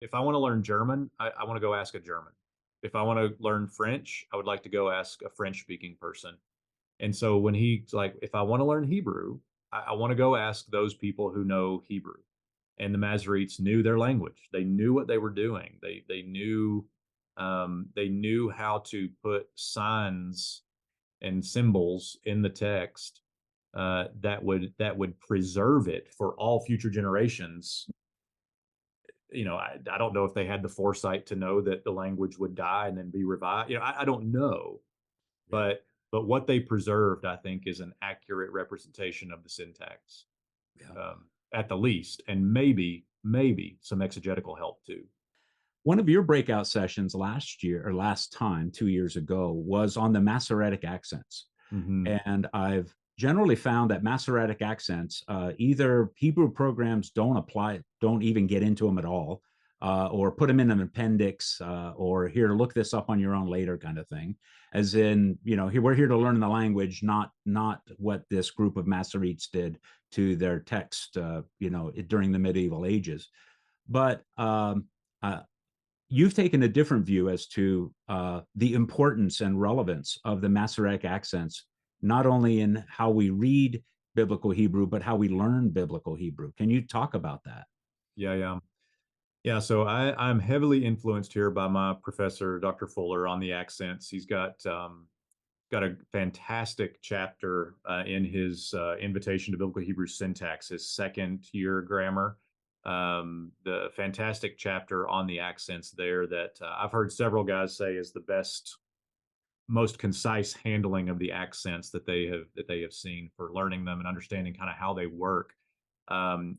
If I want to learn German, I want to go ask a German. If I want to learn French, I would like to go ask a French speaking person. And so when he's like, if I want to learn Hebrew, I want to go ask those people who know Hebrew. And the Masoretes knew their language. They knew what they were doing. They knew how to put signs and symbols in the text that would preserve it for all future generations. I don't know if they had the foresight to know that the language would die and then be revived. I don't know, Yeah. but what they preserved, I think, is an accurate representation of the syntax, Yeah. at the least, and maybe some exegetical help too. One of your breakout sessions last year or last time, 2 years ago, was on the Masoretic accents. Hmm. And I've generally found that Masoretic accents, either Hebrew programs don't apply, don't even get into them at all, or put them in an appendix, or here, look this up on your own later kind of thing. As in, here, we're here to learn the language, not what this group of Masoretes did to their text, during the medieval ages. But uh, you've taken a different view as to the importance and relevance of the Masoretic accents, not only in how we read biblical Hebrew, but how we learn biblical Hebrew. Can you talk about that? Yeah, yeah. Yeah, so I'm heavily influenced here by my professor, Dr. Fuller, on the accents. He's got a fantastic chapter in his Invitation to Biblical Hebrew Syntax, his second year grammar. The fantastic chapter on the accents there that I've heard several guys say is the best, most concise handling of the accents that they have seen for learning them and understanding kind of how they work.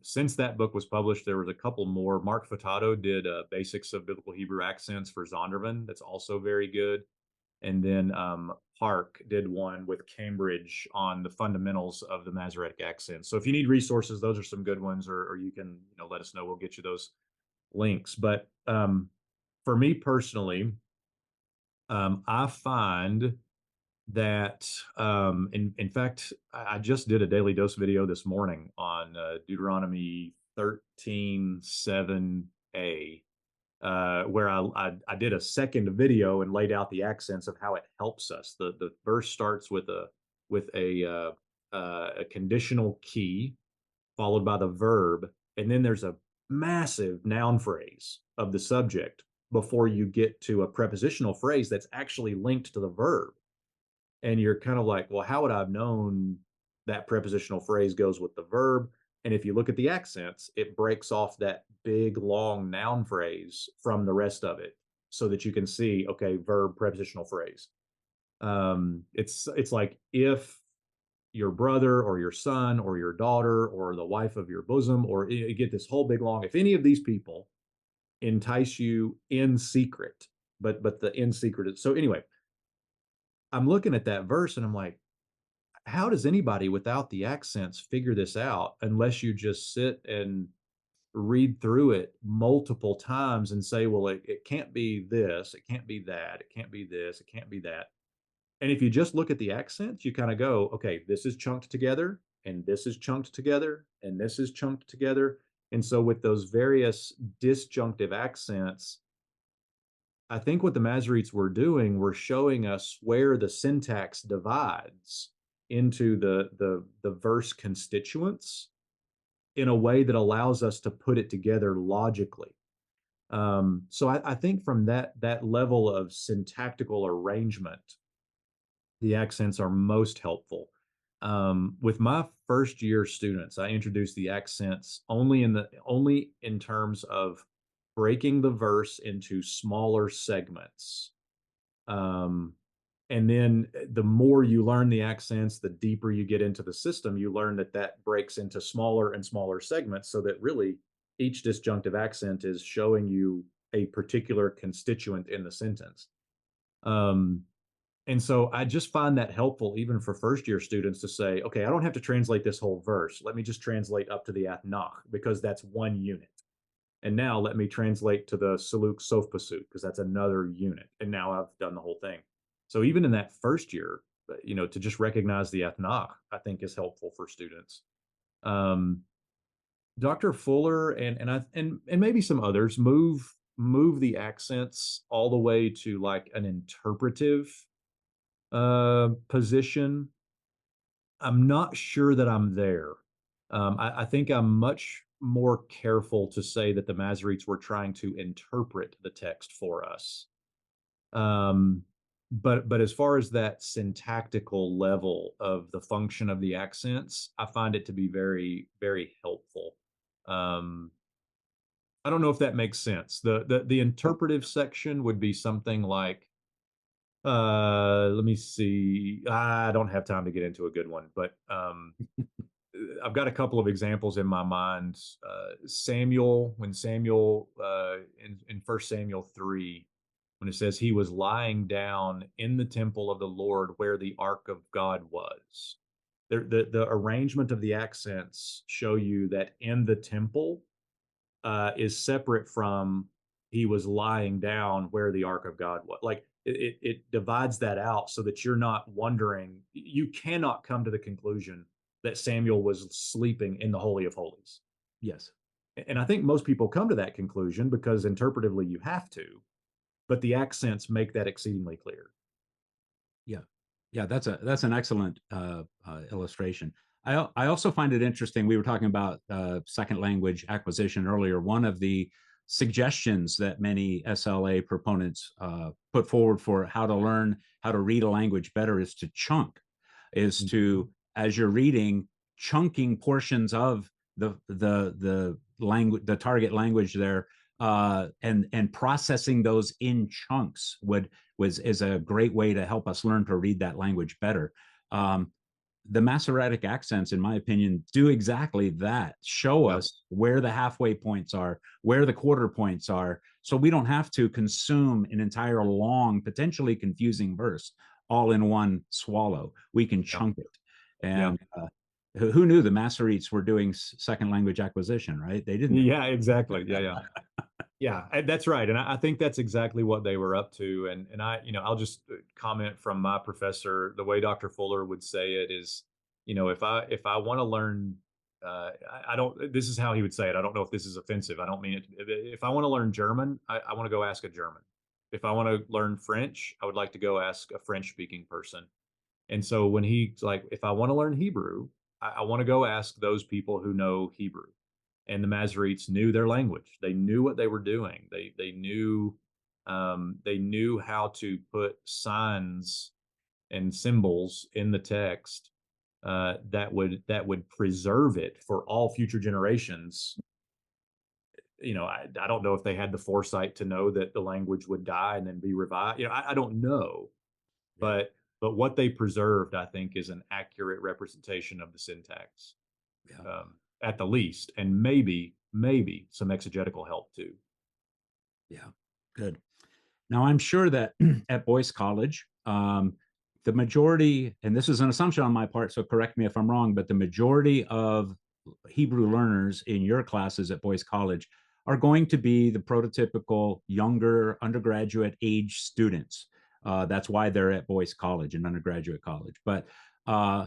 Since that book was published, there was a couple more. Mark Furtado did Basics of Biblical Hebrew Accents for Zondervan. That's also very good. And then Park did one with Cambridge on the fundamentals of the Masoretic accent. So if you need resources, those are some good ones, or you can let us know. We'll get you those links. But for me personally, I find that in fact, I just did a daily dose video this morning on Deuteronomy 13:7a, where I did a second video and laid out the accents of how it helps us. The verse starts with a conditional key followed by the verb, and then there's a massive noun phrase of the subject before you get to a prepositional phrase that's actually linked to the verb. And you're kind of like, well, how would I have known that prepositional phrase goes with the verb? And if you look at the accents, it breaks off that big long noun phrase from the rest of it so that you can see, okay, verb, prepositional phrase. It's like if your brother or your son or your daughter or the wife of your bosom, or you get this whole big long, if any of these people entice you in secret, but the in secret is so anyway, I'm looking at that verse and I'm like, how does anybody without the accents figure this out unless you just sit and read through it multiple times and say, well, it can't be this, it can't be that, it can't be this, it can't be that. And if you just look at the accents, you kind of go, okay, this is chunked together, and this is chunked together, and this is chunked together. And so with those various disjunctive accents, I think what the Masoretes were doing were showing us where the syntax divides into the verse constituents in a way that allows us to put it together logically. So I think from that level of syntactical arrangement, the accents are most helpful. With my first year students, I introduced the accents only in terms of breaking the verse into smaller segments. Um, and then the more you learn the accents, the deeper you get into the system, you learn that breaks into smaller and smaller segments so that really each disjunctive accent is showing you a particular constituent in the sentence. Um, and so I just find that helpful even for first year students to say, okay, I don't have to translate this whole verse. Let me just translate up to the athnach because that's one unit. And now let me translate to the Saluk Sof Pasuk because that's another unit. And now I've done the whole thing. So even in that first year, to just recognize the athnach, I think is helpful for students. Um, Dr. Fuller and maybe some others move the accents all the way to like an interpretive position. I'm not sure that I'm there. I think I'm much more careful to say that the Masoretes were trying to interpret the text for us. Um, but as far as that syntactical level of the function of the accents, I find it to be very, very helpful. Um, I don't know if that makes sense. The interpretive section would be something like, let me see. I don't have time to get into a good one, but I've got a couple of examples in my mind. Samuel, when Samuel in 1 Samuel 3, when it says he was lying down in the temple of the Lord where the ark of God was. The arrangement of the accents show you that in the temple is separate from he was lying down where the ark of God was. Like it divides that out so that you're not wondering. You cannot come to the conclusion that Samuel was sleeping in the Holy of Holies. Yes. And I think most people come to that conclusion because interpretively you have to, but the accents make that exceedingly clear. Yeah, yeah, that's an excellent illustration. I also find it interesting. We were talking about second language acquisition earlier. One of the suggestions that many SLA proponents put forward for how to learn how to read a language better is to chunk, is Mhm. to, as you're reading, chunking portions of the language, the target language there, and processing those in chunks is a great way to help us learn to read that language better. Um, the Masoretic accents, in my opinion, do exactly that. Show Yep. us where the halfway points are, where the quarter points are, so we don't have to consume an entire long, potentially confusing verse all in one swallow. We can Yep. chunk it. Yeah. And who knew the Masoretes were doing second language acquisition, right? They didn't. Yeah, exactly. Yeah, yeah. Yeah, that's right, and I think that's exactly what they were up to, and I'll just comment from my professor. The way Dr. Fuller would say it is, if I want to learn, I don't. This is how he would say it. I don't know if this is offensive. I don't mean it. If I want to learn German, I want to go ask a German. If I want to learn French, I would like to go ask a French-speaking person. And so when he's like, if I want to learn Hebrew, I want to go ask those people who know Hebrew. And the Masoretes knew their language. They knew what they were doing. They knew how to put signs and symbols in the text that would preserve it for all future generations. I don't know if they had the foresight to know that the language would die and then be revived. I don't know, Yeah, but what they preserved, I think, is an accurate representation of the syntax, yeah, at the least, and maybe some exegetical help too. yeah. Good. Now, I'm sure that at Boyce College, the majority, and this is an assumption on my part, so correct me if I'm wrong, but the majority of Hebrew learners in your classes at Boyce College are going to be the prototypical younger undergraduate age students. That's why they're at Boyce College, an undergraduate college. But uh,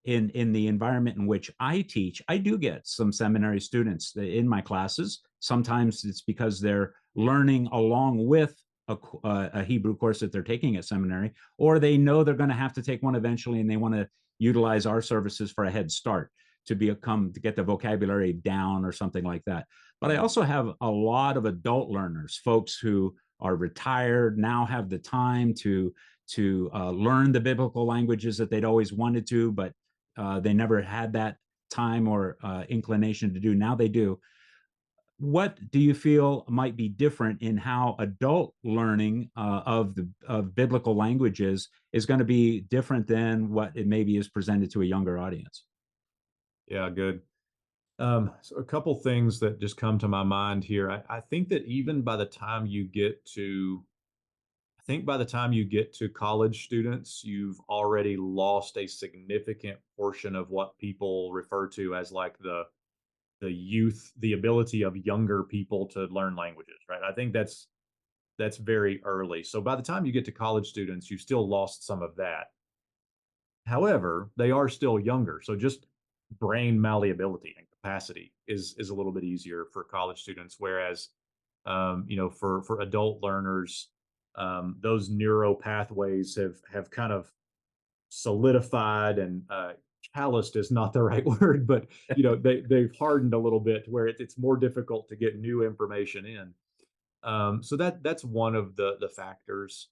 in the environment in which I teach, I do get some seminary students in my classes. Sometimes it's because they're learning along with a Hebrew course that they're taking at seminary, or they know they're going to have to take one eventually, and they want to utilize our services for a head start to get the vocabulary down or something like that. But I also have a lot of adult learners, folks who are retired now, have the time to learn the biblical languages that they'd always wanted to, but they never had that time or inclination to do. Now they do. What do you feel might be different in how adult learning of biblical languages is going to be different than what it maybe is presented to a younger audience? Yeah, good. So a couple things that just come to my mind here. I think that even by the time you get to, I think by the time you get to college students, you've already lost a significant portion of what people refer to as like the youth, the ability of younger people to learn languages, right? I think that's very early. So by the time you get to college students, you've still lost some of that. However, they are still younger. So just brain malleability and capacity is a little bit easier for college students, whereas for adult learners, those neuro pathways have kind of solidified and calloused is not the right word, but they've hardened a little bit to where it's more difficult to get new information in. So that's one of the factors.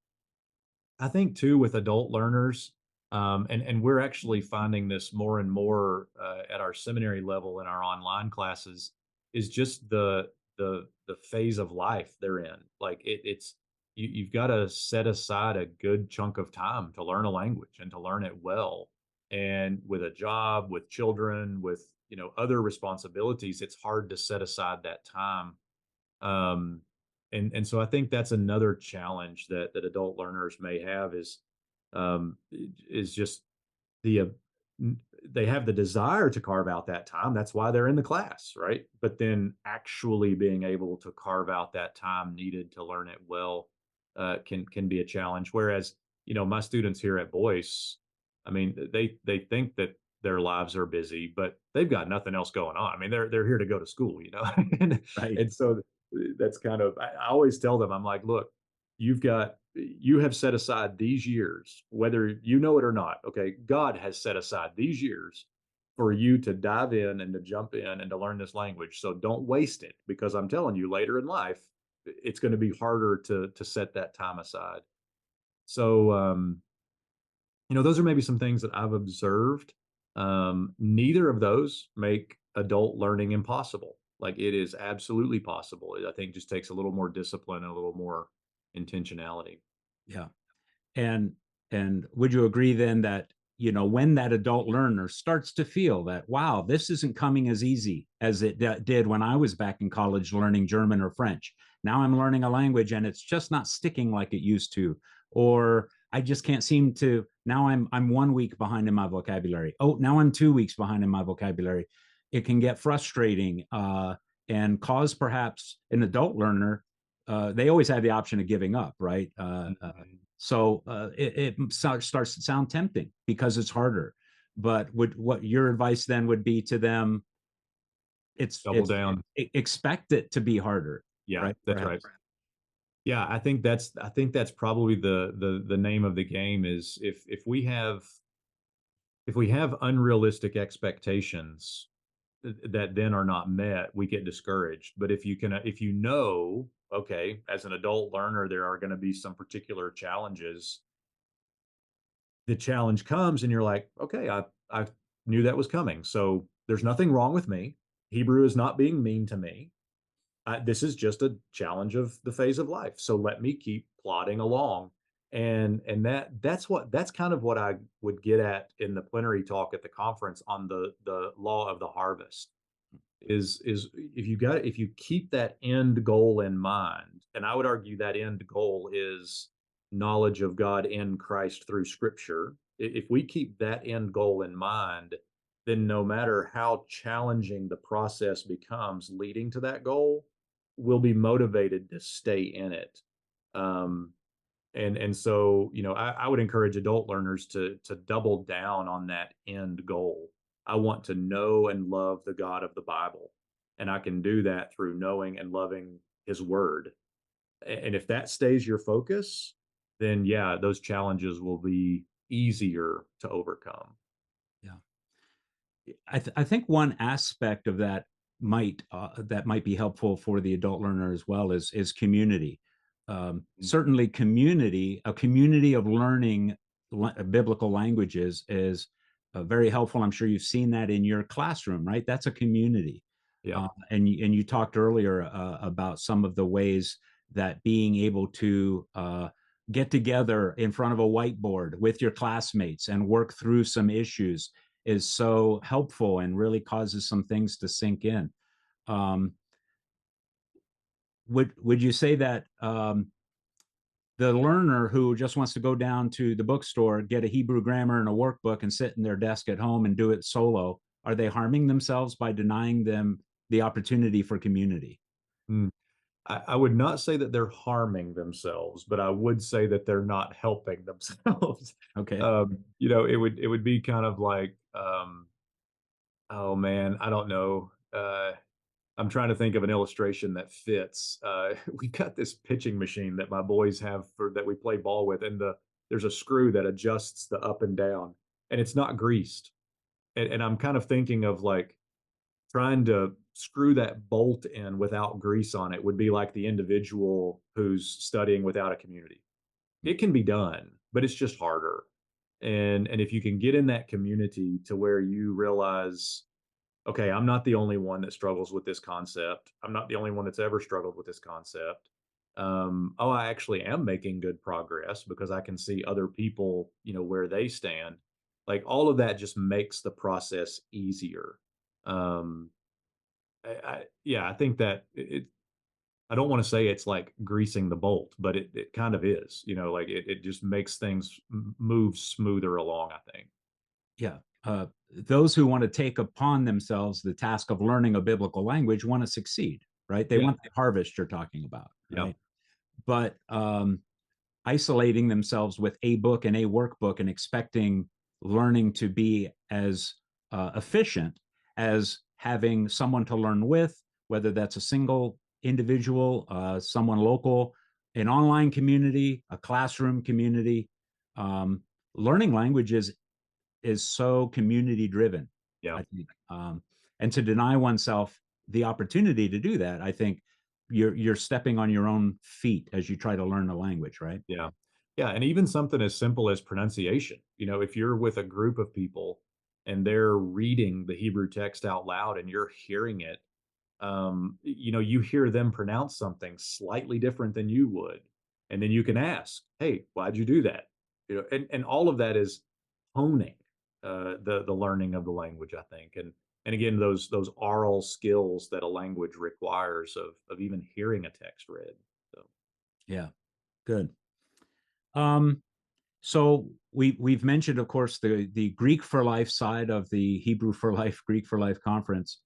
I think too with adult learners, and we're actually finding this more and more at our seminary level in our online classes, is just the phase of life they're in. Like it's you've got to set aside a good chunk of time to learn a language and to learn it well. And with a job, with children, with other responsibilities, it's hard to set aside that time. um, and so I think that's another challenge that adult learners may have is just the they have the desire to carve out that time. That's why they're in the class, right? But then actually being able to carve out that time needed to learn it well can be a challenge. Whereas my students here at Boyce, I mean, they think that their lives are busy, but they've got nothing else going on. I mean, they're here to go to school, and Right. and so that's kind of I always tell them, I'm like, look, you have set aside these years, whether you know it or not. Okay, God has set aside these years for you to dive in and to jump in and to learn this language. So don't waste it, because I'm telling you, later in life, it's going to be harder to set that time aside. So those are maybe some things that I've observed. Neither of those make adult learning impossible. Like, it is absolutely possible. I think just takes a little more discipline and a little more intentionality. Yeah. And and would you agree then that, when that adult learner starts to feel that, wow, this isn't coming as easy as it did when I was back in college learning German or French. Now I'm learning a language and it's just not sticking like it used to. Or I just can't seem to, now I'm 1 week behind in my vocabulary. Oh, now I'm 2 weeks behind in my vocabulary. It can get frustrating, and cause perhaps an adult learner, they always have the option of giving up, right? Mhm. So it starts to sound tempting because it's harder. But what your advice then would be to them? Double down. Expect it to be harder, Yeah, right? that's right. Perhaps. Yeah, I think that's probably the name of the game, is if we have unrealistic expectations that then are not met, we get discouraged. But if okay, as an adult learner, there are going to be some particular challenges. The challenge comes, and you're like, okay, I knew that was coming. So there's nothing wrong with me. Hebrew is not being mean to me. This is just a challenge of the phase of life. So let me keep plodding along. And that's kind of what I would get at in the plenary talk at the conference on the law of the harvest. Is if you keep that end goal in mind, and I would argue that end goal is knowledge of God in Christ through Scripture. If we keep that end goal in mind, then no matter how challenging the process becomes leading to that goal, we'll be motivated to stay in it. Um, and so I would encourage adult learners to double down on that end goal. I want to know and love the God of the Bible, and I can do that through knowing and loving His Word. And if that stays your focus, then yeah, those challenges will be easier to overcome. Yeah. I think one aspect of that might be helpful for the adult learner as well is community. Mm. Certainly, a community of learning biblical languages is very helpful. I'm sure you've seen that in your classroom, right? That's a community. Yeah. And you talked earlier about some of the ways that being able to get together in front of a whiteboard with your classmates and work through some issues is so helpful and really causes some things to sink in. Um, would you say that the learner who just wants to go down to the bookstore, get a Hebrew grammar and a workbook, and sit in their desk at home and do it solo, are they harming themselves by denying them the opportunity for community? Mm. I would not say that they're harming themselves, but I would say that they're not helping themselves. Okay. It would be kind of like, oh man, I don't know. I'm trying to think of an illustration that fits. We got this pitching machine that my boys have for that we play ball with, and there's a screw that adjusts the up and down, and it's not greased. And I'm kind of thinking of like trying to screw that bolt in without grease on it would be like the individual who's studying without a community. It can be done, but it's just harder. And if you can get in that community to where you realize, okay, I'm not the only one that struggles with this concept. I'm not the only one that's ever struggled with this concept. Oh, I actually am making good progress because I can see other people, where they stand. Like all of that just makes the process easier. Um, yeah, I think that I don't want to say it's like greasing the bolt, but it kind of is, like it just makes things move smoother along, I think. Yeah. Those who want to take upon themselves the task of learning a biblical language want to succeed, right? They Yeah. want the harvest you're talking about, Yeah. right? But isolating themselves with a book and a workbook and expecting learning to be as efficient as having someone to learn with, whether that's a single individual, someone local, an online community, a classroom community. Um, Learning languages is so community driven, Yeah. I think. And to deny oneself the opportunity to do that, I think you're stepping on your own feet as you try to learn the language, right? Yeah. Yeah, and even something as simple as pronunciation. If you're with a group of people and they're reading the Hebrew text out loud and you're hearing it, you hear them pronounce something slightly different than you would. And then you can ask, "Hey, why'd you do that?" And all of that is honing the learning of the language, I think. And again, those oral skills that a language requires of even hearing a text read. So Yeah, good. Um, so we've mentioned, of course, the Greek for Life side of the Hebrew for Life, Greek for Life conference.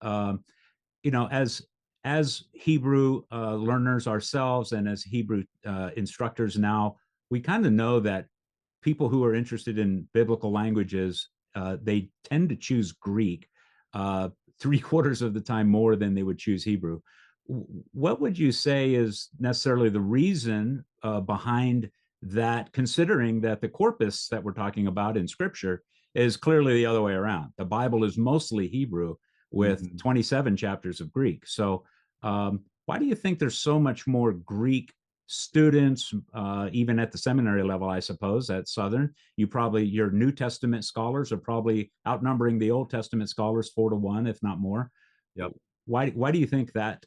As Hebrew learners ourselves and as Hebrew instructors now, we kind of know that people who are interested in biblical languages, they tend to choose Greek uh, 3/4 of the time more than they would choose Hebrew. What would you say is necessarily the reason behind that, considering that the corpus that we're talking about in Scripture is clearly the other way around? The Bible is mostly Hebrew with mhm. 27 chapters of Greek. So, why do you think there's so much more Greek students, even at the seminary level? I suppose at Southern, your New Testament scholars are probably outnumbering the Old Testament scholars 4-1, if not more. Yep. Why do you think that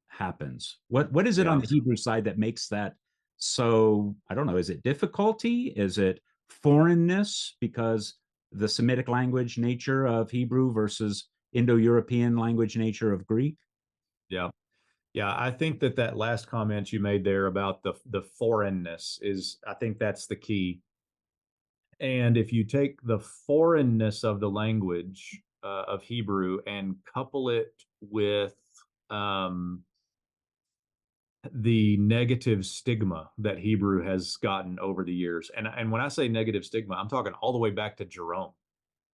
happens? What is it on Yeah. the Hebrew side that makes that so? I don't know. Is it difficulty? Is it foreignness because the Semitic language nature of Hebrew versus Indo-European language nature of Greek? Yeah. Yeah, I think that last comment you made there about the foreignness is I think that's the key. And if you take the foreignness of the language of Hebrew and couple it with um, the negative stigma that Hebrew has gotten over the years, and when I say negative stigma, I'm talking all the way back to Jerome.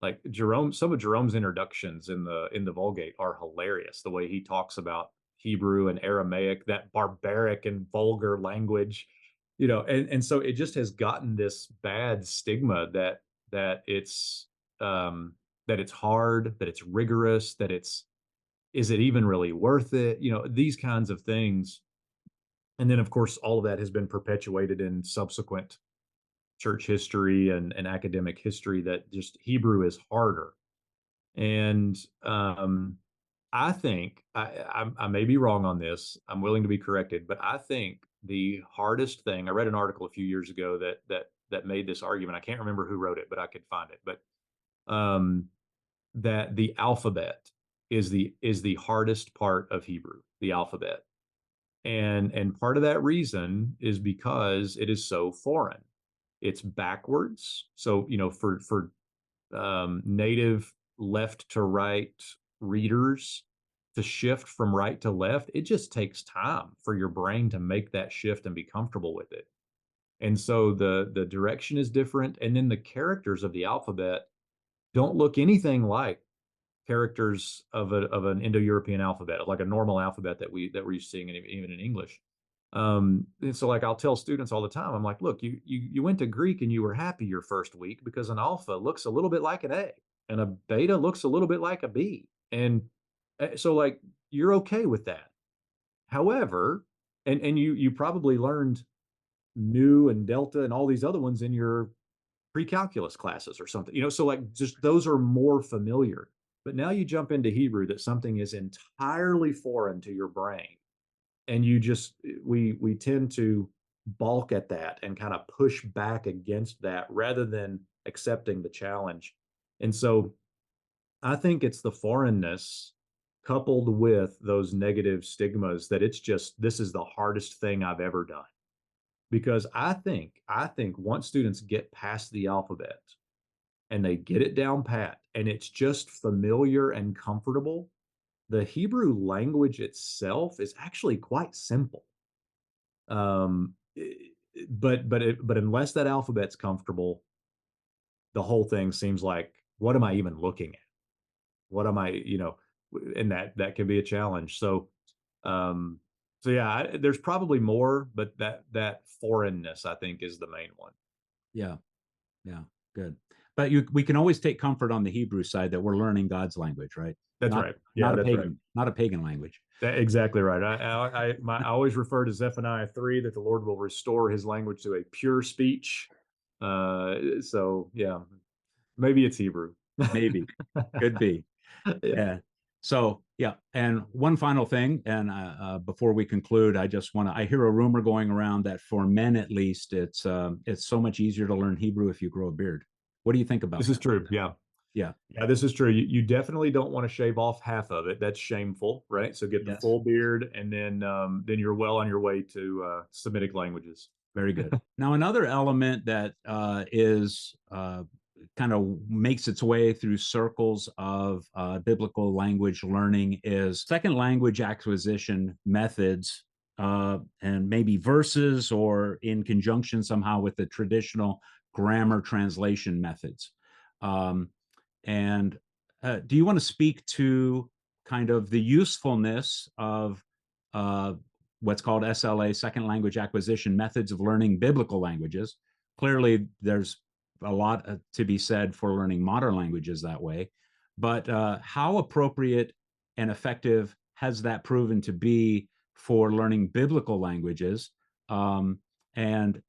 Like Jerome, some of Jerome's introductions in the Vulgate are hilarious. The way he talks about Hebrew and Aramaic, that barbaric and vulgar language, and so it just has gotten this bad stigma that it's um, that it's hard, that it's rigorous, that it's is it even really worth it? These kinds of things. And then, of course, all of that has been perpetuated in subsequent church history and academic history that just Hebrew is harder. And I think I may be wrong on this. I'm willing to be corrected, but I think the hardest thing. I read an article a few years ago that made this argument. I can't remember who wrote it, but I could find it. But um, that the alphabet is the hardest part of Hebrew, the alphabet, and part of that reason is because it is so foreign. It's backwards. So for native left to right readers to shift from right to left, it just takes time for your brain to make that shift and be comfortable with it. And so the direction is different, and then the characters of the alphabet don't look anything like characters of an Indo-European alphabet, like a normal alphabet that we're used to seeing even in English. And so like I'll tell students all the time, I'm like, look, you went to Greek and you were happy your first week because an alpha looks a little bit like an A and a beta looks a little bit like a B. And so like you're okay with that. However, and you probably learned nu and delta and all these other ones in your pre-calculus classes or something, so like just those are more familiar. But now you jump into Hebrew that something is entirely foreign to your brain, and you just we tend to balk at that and kind of push back against that rather than accepting the challenge. And so I think it's the foreignness coupled with those negative stigmas that it's just this is the hardest thing I've ever done. Because I think once students get past the alphabet and they get it down pat and it's just familiar and comfortable, the Hebrew language itself is actually quite simple. Um, but unless that alphabet's comfortable, the whole thing seems like, what am I even looking at? What am I, and that can be a challenge. Um, so yeah, there's probably more, but that foreignness I think is the main one. Yeah. Yeah, good. But we can always take comfort on the Hebrew side that we're learning God's language, right? That's Not right. Yeah, that's right. not a pagan language. Exactly right. I always refer to Zephaniah 3 that the Lord will restore his language to a pure speech. So yeah, maybe it's Hebrew. Maybe. Could be. Yeah. Yeah. So yeah, and one final thing, and before we conclude, I just want to. I hear a rumor going around that for men, at least, it's so much easier to learn Hebrew if you grow a beard. What do you think about This is that? true. Yeah. Yeah. Yeah, this is true. You definitely don't want to shave off half of it. That's shameful, right? So get the Yes. full beard, and then you're well on your way to Semitic languages. Very good. Now, another element that is kind of makes its way through circles of biblical language learning is second language acquisition methods, and maybe verses or in conjunction somehow with the traditional grammar translation methods. Um, and do you want to speak to kind of the usefulness of uh, what's called SLA, second language acquisition methods of learning biblical languages? Clearly, there's a lot to be said for learning modern languages that way. But how appropriate and effective has that proven to be for learning biblical languages? And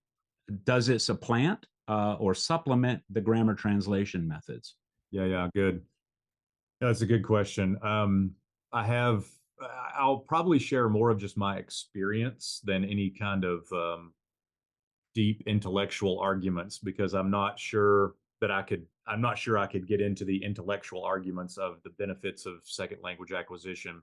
does it supplant or supplement the grammar translation methods? Yeah, yeah, good. That's a good question. I have, I'll probably share more of just my experience than any kind of deep intellectual arguments because I'm not sure I could get into the intellectual arguments of the benefits of second language acquisition.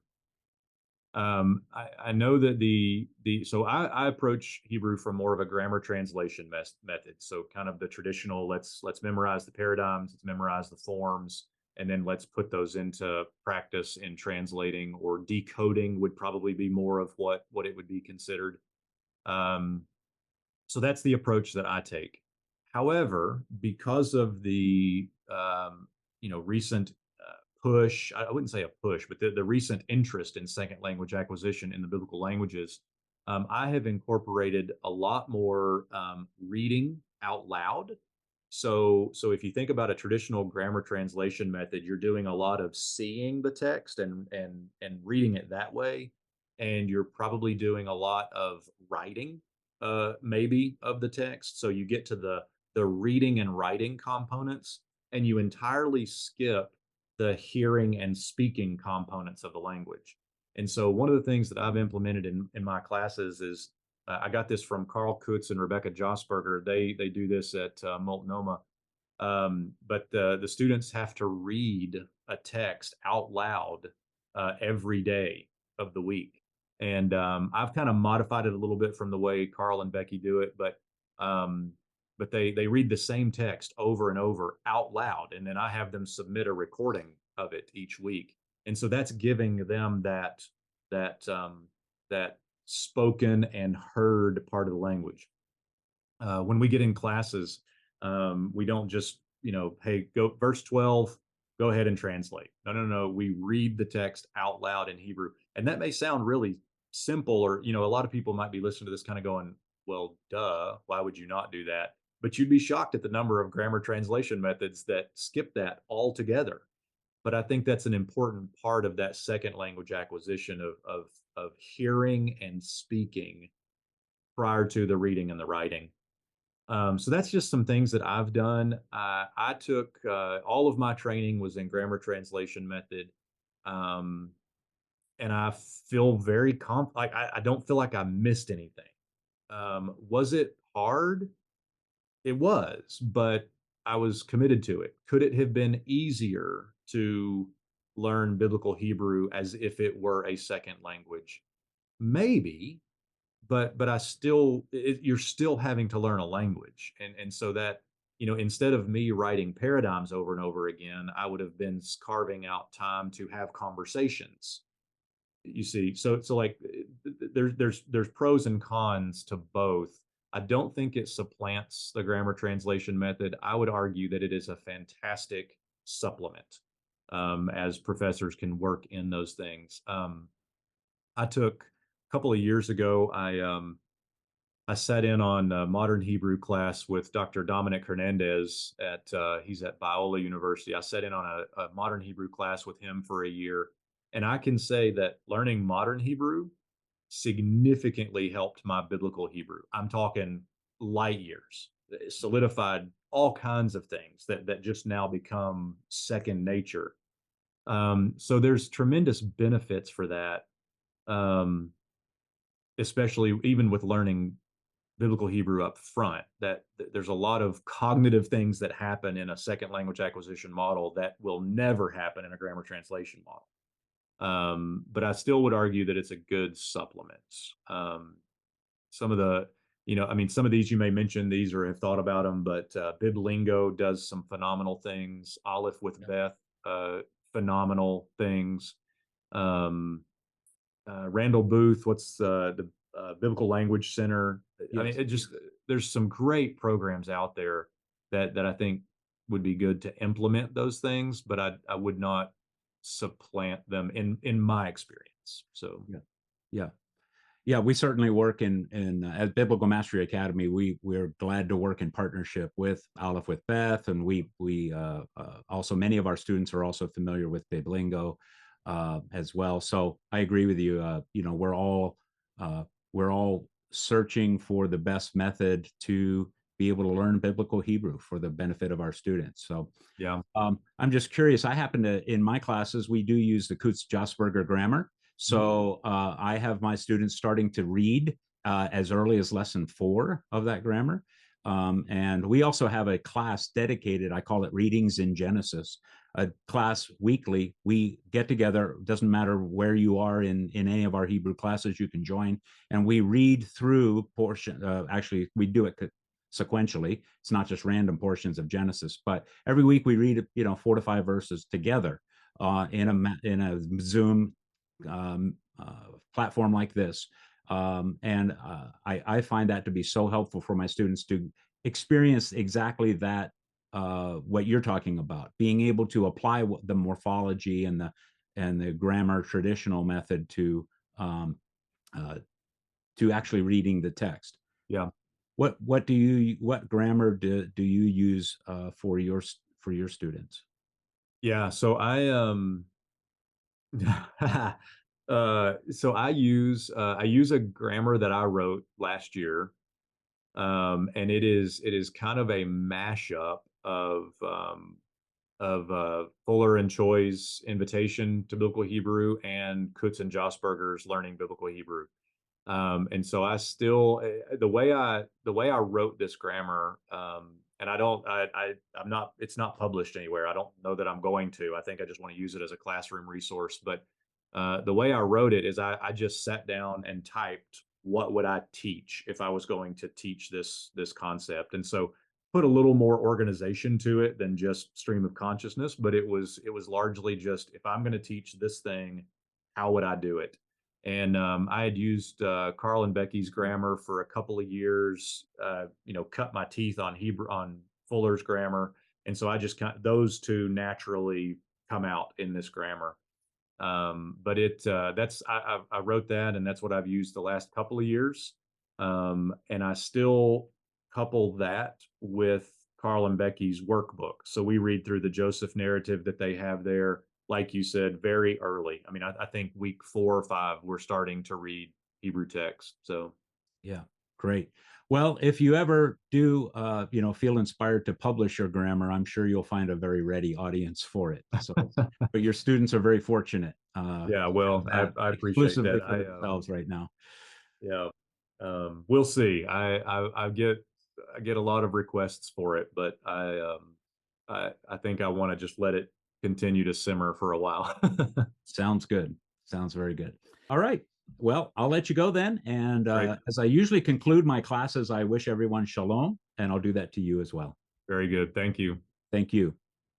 I know that so I approach Hebrew from more of a grammar translation method. So kind of the traditional, let's memorize the paradigms, let's memorize the forms, and then let's put those into practice in translating or decoding would probably be more of what it would be considered. Um, so that's the approach that I take. However, because of the recent push, I wouldn't say a push, but the recent interest in second language acquisition in the biblical languages, I have incorporated a lot more reading out loud. So if you think about a traditional grammar translation method, you're doing a lot of seeing the text and reading it that way, and you're probably doing a lot of writing, maybe of the text. So you get to the reading and writing components, and you entirely skip the hearing and speaking components of the language. And so one of the things that I've implemented in my classes is I got this from Carl Kutz and Rebecca Josberger. They do this at Multnomah. But the students have to read a text out loud every day of the week. And I've kind of modified it a little bit from the way Carl and Becky do it, um, but they read the same text over and over out loud, and then I have them submit a recording of it each week. And so that's giving them that that spoken and heard part of the language. When we get in classes, we don't just, hey, go verse 12. Go ahead and translate. No, no, no. We read the text out loud in Hebrew. And that may sound really simple, or, a lot of people might be listening to this kind of going, well, duh, why would you not do that? But you'd be shocked at the number of grammar translation methods that skip that altogether. But I think that's an important part of that second language acquisition of hearing and speaking prior to the reading and the writing. So that's just some things that I've done. I took all of my training was in grammar translation method, um, and I feel very like I don't feel like I missed anything. Was it hard? It was, but I was committed to it. Could it have been easier to learn biblical Hebrew as if it were a second language? Maybe, but I still you're still having to learn a language, and so that instead of me writing paradigms over and over again, I would have been carving out time to have conversations. You see, so like there's pros and cons to both. I don't think it supplants the grammar translation method. I would argue that it is a fantastic supplement, as professors can work in those things. I took a couple of years ago. I sat in on a modern Hebrew class with Dr. Dominic Hernandez he's at Biola University. I sat in on a modern Hebrew class with him for a year, and I can say that learning modern Hebrew significantly helped my biblical Hebrew. I'm talking light years. It solidified all kinds of things that just now become second nature. So there's tremendous benefits for that. Um, Especially even with learning biblical Hebrew up front, that there's a lot of cognitive things that happen in a second language acquisition model that will never happen in a grammar translation model. But I still would argue that it's a good supplement. Some of the, I mean, some of these you may mention these or have thought about them, but Biblingo does some phenomenal things. Aleph with Yeah. Beth, phenomenal things. Um, Randall Booth, what's the Biblical Language Center? I mean, Yes. it just there's some great programs out there that I think would be good to implement those things, but I would not supplant them in my experience. So Yeah. Yeah. Yeah, we certainly work in at Biblical Mastery Academy. We're glad to work in partnership with Aleph with Beth, and we also many of our students are also familiar with Biblingo as well. So I agree with you. Uh, we're all searching for the best method to be able to learn biblical Hebrew for the benefit of our students. So yeah. I'm just curious. I happen to, in my classes, we do use the Kutz-Jasperger grammar. Mhm. So I have my students starting to read as early as lesson 4 of that grammar. And we also have a class dedicated, I call it Readings in Genesis, a class weekly. We get together, doesn't matter where you are in any of our Hebrew classes, you can join, and we read through actually, we do it sequentially. It's not just random portions of Genesis, but every week we read 4 to 5 verses together in a Zoom platform like this. And I find that to be so helpful for my students to experience exactly that, what you're talking about, being able to apply the morphology and the grammar traditional method um, uh, to actually reading the text. Yeah. What grammar do you use for your students? Yeah. So I use a grammar that I wrote last year. And it is kind of a mashup of Fuller and Choi's Invitation to Biblical Hebrew and Kutz and Josberger's Learning Biblical Hebrew. And so I still the way I wrote this grammar, and I'm not it's not published anywhere. I don't know that I'm going to. I think I just want to use it as a classroom resource. But the way I wrote it is I just sat down and typed what would I teach if I was going to teach this concept, and so put a little more organization to it than just stream of consciousness. But it was largely just if I'm going to teach this thing, how would I do it? And I had used Carl and Becky's grammar for a couple of years. Cut my teeth on Hebrew on Fuller's grammar, And so I just those two naturally come out in this grammar. But that's I wrote that, and that's what I've used the last couple of years. And I still couple that with Carl and Becky's workbook. So we read through the Joseph narrative that they have there, like you said, very early. I mean, I think week 4 or 5, we're starting to read Hebrew text. So Yeah, great. Well, if you ever do, feel inspired to publish your grammar, I'm sure you'll find a very ready audience for it. So, but your students are very fortunate yeah, to have well, that I appreciate exclusively that. for themselves right now. Yeah, we'll see. I get a lot of requests for it, but I think I want to just let it continue to simmer for a while. Sounds good. Sounds very good. All right. Well, I'll let you go then. And Great, as I usually conclude my classes, I wish everyone shalom, and I'll do that to you as well. very good. Thank you. Thank you.